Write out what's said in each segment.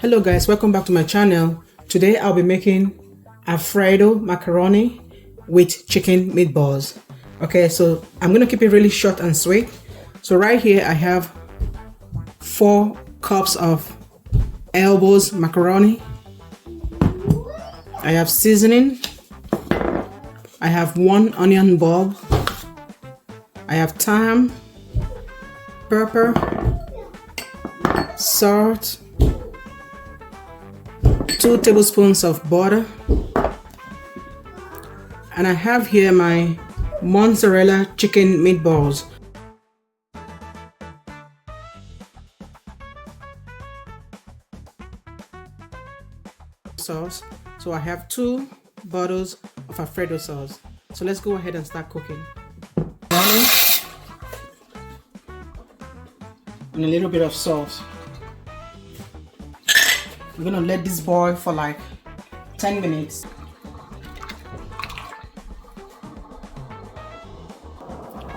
Hello guys, welcome back to my channel. Today I'll be making Alfredo macaroni with chicken meatballs. Okay, so I'm gonna keep it really short and sweet. So right here I have 4 cups of elbows macaroni. I have seasoning. I have 1 onion bulb. I have thyme, pepper, salt, 2 tablespoons of butter, and I have here my mozzarella chicken meatballs. Sauce. So I have 2 bottles of Alfredo sauce. So let's go ahead and start cooking. And a little bit of salt. We're gonna let this boil for like 10 minutes.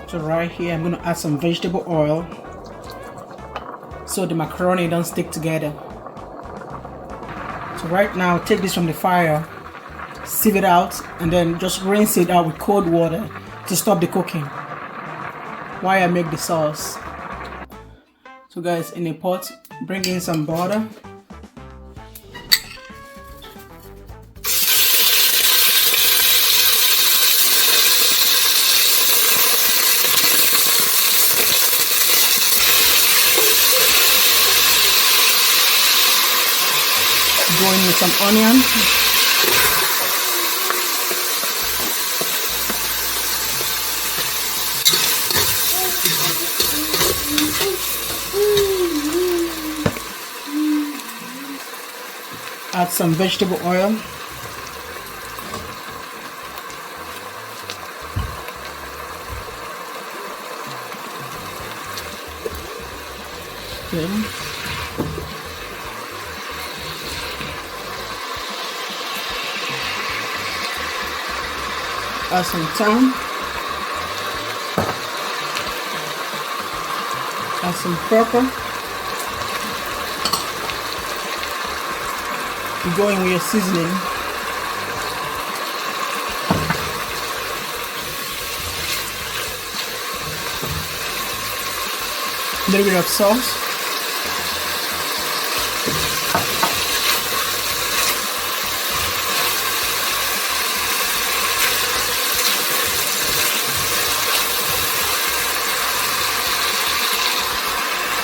So right here I'm gonna add some vegetable oil so the macaroni don't stick together. So right now take this from the fire, sieve it out, and then just rinse it out with cold water to stop the cooking while I make the sauce. So guys, in a pot, bring in some butter. Go in with some onion. Add some vegetable oil. Okay. Add some thyme. Add some pepper. You go in with your seasoning. A little bit of sauce.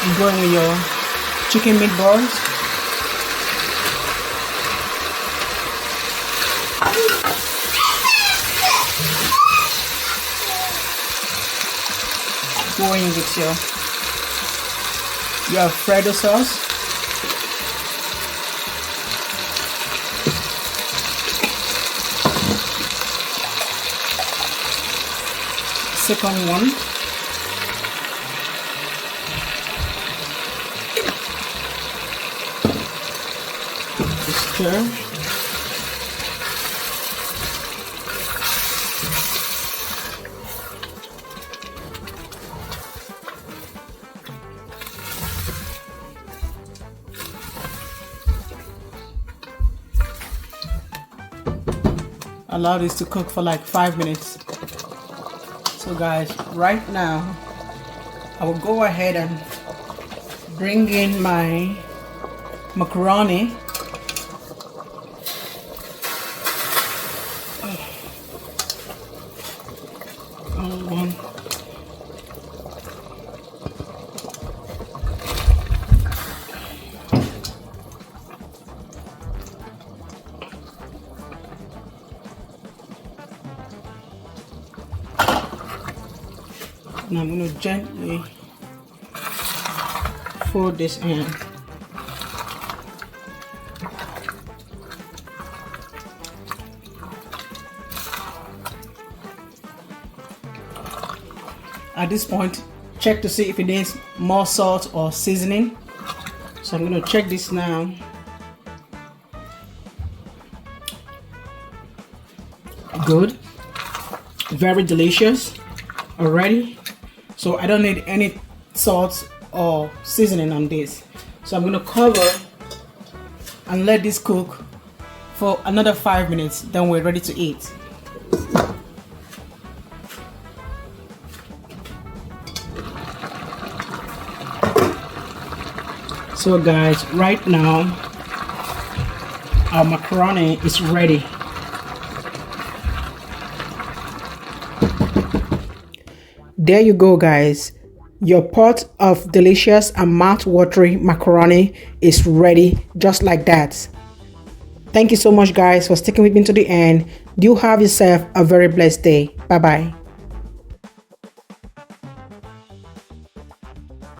You go in with your chicken meatballs. Go in with your Alfredo sauce. Second one. Stir. Allow this to cook for like 5 minutes. So guys, right now I will go ahead and bring in my macaroni. And I'm going to gently fold this in. At this point, check to see if it needs more salt or seasoning. So I'm going to check this now. Good. Very delicious already. So I don't need any salt or seasoning on this. So I'm going to cover and let this cook for another 5 minutes. Then we're ready to eat. So guys, right now our macaroni is ready. There you go guys, your pot of delicious and mouth-watering macaroni is ready just like that. Thank you so much guys for sticking with me to the end. Do have yourself a very blessed day. Bye bye.